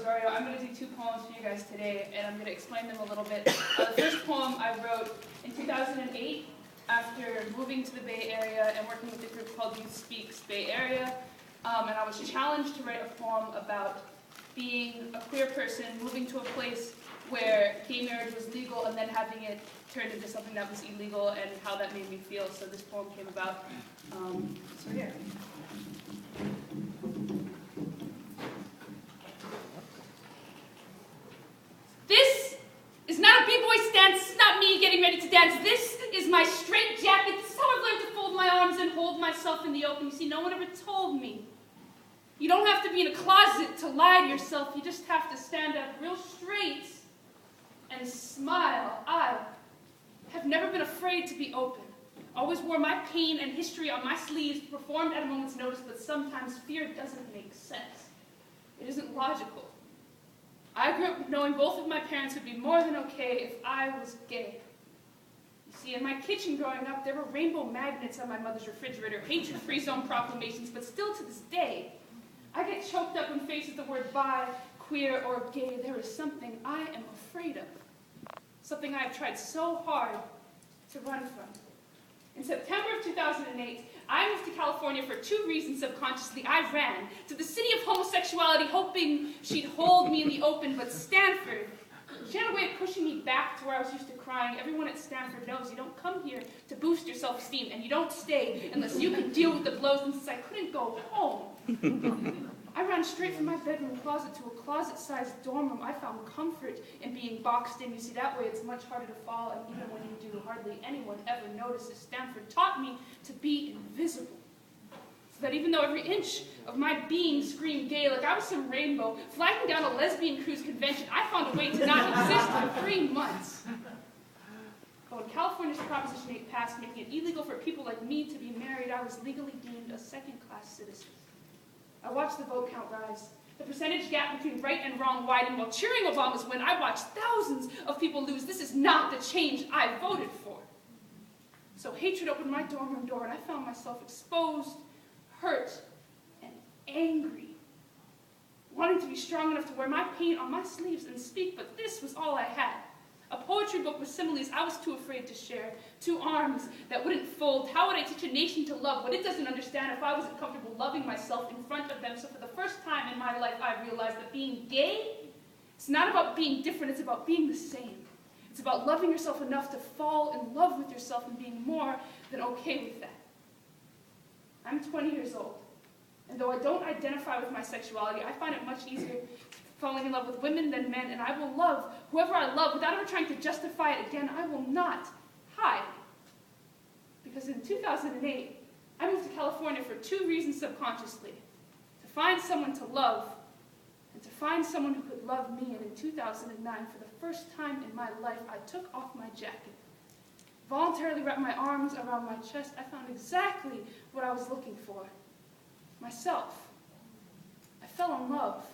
Osorio. I'm going to do 2 poems for you guys today, and I'm going to explain them a little bit. The first poem I wrote in 2008 after moving to the Bay Area and working with a group called Youth Speaks Bay Area, and I was challenged to write a poem about being a queer person, moving to a place where gay marriage was legal, and then having it turned into something that was illegal, and how that made me feel. So this poem came about. So yeah. This is not a b-boy stance. This is not me getting ready to dance. This is my straight jacket. This is how I've learned to fold my arms and hold myself in the open. You see, no one ever told me. You don't have to be in a closet to lie to yourself. You just have to stand up real straight and smile. I have never been afraid to be open. Always wore my pain and history on my sleeves, performed at a moment's notice, but sometimes fear doesn't make sense. It isn't logical. I grew up knowing both of my parents would be more than okay if I was gay. You see, in my kitchen growing up, there were rainbow magnets on my mother's refrigerator, hatred-free zone proclamations, but still to this day, I get choked up when faced with the word bi, queer, or gay. There is something I am afraid of, something I have tried so hard to run from. In September of 2008, I moved to California for 2 reasons subconsciously. I ran to the city of homosexuality, hoping she'd hold me in the open, but Stanford, she had a way of pushing me back to where I was used to crying. Everyone at Stanford knows you don't come here to boost your self-esteem, and you don't stay unless you can deal with the blows. And since I couldn't go home, I ran straight from my bedroom closet to a closet-sized dorm room. I found comfort in being boxed in. You see, that way it's much harder to fall, and even when you do, hardly anyone ever notices. Stanford taught me to be invisible, so that even though every inch of my being screamed gay, like I was some rainbow, flagging down a lesbian cruise convention, I found a way to not exist for 3 months. But when California's Proposition 8 passed, making it illegal for people like me to be married, I was legally deemed a second-class citizen. I watched the vote count rise. The percentage gap between right and wrong widened while cheering Obama's win. I watched thousands of people lose. This is not the change I voted for. So hatred opened my dorm room door, and I found myself exposed, hurt, and angry, wanting to be strong enough to wear my pain on my sleeves and speak, but this was all I had. A poetry book with similes I was too afraid to share, 2 arms that wouldn't fold. How would I teach a nation to love what it doesn't understand if I wasn't comfortable loving myself in front of them? So for the first time in my life, I realized that being gay, it's not about being different, it's about being the same. It's about loving yourself enough to fall in love with yourself and being more than okay with that. I'm 20 years old, and though I don't identify with my sexuality, I find it much easier falling in love with women than men, and I will love whoever I love without ever trying to justify it again. I will not hide. Because in 2008, I moved to California for 2 reasons subconsciously. To find someone to love, and to find someone who could love me. And in 2009, for the first time in my life, I took off my jacket, voluntarily wrapped my arms around my chest. I found exactly what I was looking for. Myself. I fell in love.